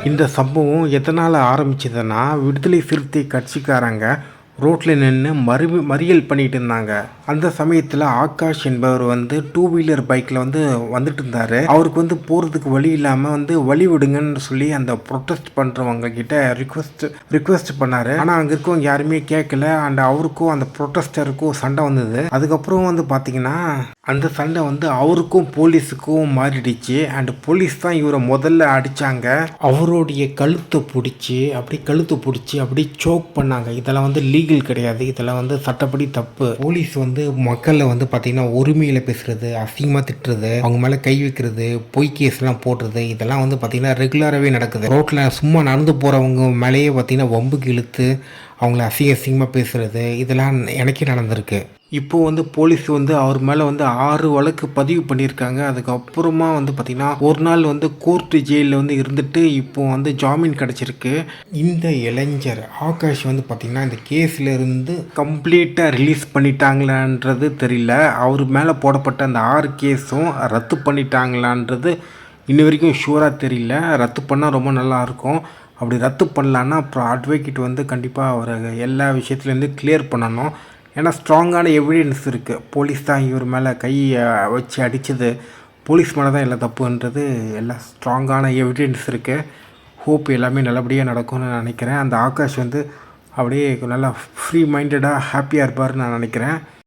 இந்த சம்பவம் எதனால் ஆரம்பிச்சதுன்னா, விடுதலை சிறுத்தை கட்சிக்காரங்க ரோட்டில் நின்று மறியல் பண்ணிகிட்டு இருந்தாங்க. அந்த சமயத்தில் ஆகாஷ் என்பவர் வந்து 2 வீலர் பைக்கில் வந்துட்டு இருந்தார். அவருக்கு போகிறதுக்கு வழி இல்லாமல் வழி விடுங்கன்னு சொல்லி அந்த ப்ரொட்டஸ்ட் பண்ணுறவங்க கிட்ட ரிக்வெஸ்ட் பண்ணார். ஆனால் அங்கே இருக்கவங்க யாருமே கேட்கல. அண்ட் அவருக்கும் அந்த ப்ரொட்டஸ்டருக்கும் சண்டை வந்தது. அதுக்கப்புறம் பார்த்தீங்கன்னா அந்த சண்டை அவருக்கும் போலீஸுக்கும் மாறிடுச்சு. அண்ட் போலீஸ் தான் இவரை முதல்ல அடித்தாங்க. அவருடைய கழுத்தை பிடிச்சி அப்படி சோக் பண்ணாங்க. இதெல்லாம் லீகல் கிடையாது. இதெல்லாம் சட்டப்படி தப்பு. போலீஸ் மக்களை பார்த்தீங்கன்னா உரிமையில் பேசுறது, அசிங்கமாக திட்டுறது, அவங்க மேலே கை வைக்கிறது, பொய் கேஸ்லாம் போடுறது, இதெல்லாம் பார்த்தீங்கன்னா ரெகுலராகவே நடக்குது. ரோட்டில் சும்மா நடந்து போகிறவங்க மேலேயே பார்த்தீங்கன்னா வம்புக்கு இழுத்து அவங்கள அசிங்கமாக பேசுறது, இதெல்லாம் எனக்கே நடந்திருக்கு. இப்போது போலீஸ் அவர் மேலே 6 வழக்கு பதிவு பண்ணியிருக்காங்க. அதுக்கப்புறமா பார்த்திங்கன்னா ஒரு நாள் கோர்ட்டு ஜெயிலில் இருந்துட்டு இப்போது ஜாமீன் கிடச்சிருக்கு. இந்த இளைஞர் ஆகாஷ் பார்த்திங்கன்னா இந்த கேஸில் இருந்து கம்ப்ளீட்டாக ரிலீஸ் பண்ணிட்டாங்களான்றது தெரியல. அவர் மேலே போடப்பட்ட அந்த 6 கேஸும் ரத்து பண்ணிட்டாங்களான்றது இன்ன வரைக்கும் ஷூராக தெரியல. ரத்து பண்ணால் ரொம்ப நல்லாயிருக்கும். அப்படி ரத்து பண்ணலான்னா அப்புறம் அட்வொகேட் கண்டிப்பாக அவர் எல்லா விஷயத்துலேருந்து கிளியர் பண்ணணும். ஏன்னா ஸ்ட்ராங்கான எவிடன்ஸ் இருக்குது. போலீஸ் தான் இவர் மேலே கையை வச்சு அடித்தது, போலீஸ் மேலே தான் எல்லா தப்புன்றது எல்லாம் ஸ்ட்ராங்கான எவிடன்ஸ் இருக்குது. ஹோப் எல்லாமே நல்லபடியாக நடக்கும்னு நான் நினைக்கிறேன். அந்த ஆகாஷ் அப்படியே நல்லா ஃப்ரீ மைண்டடாக ஹாப்பியாக இருப்பார்னு நான் நினைக்கிறேன்.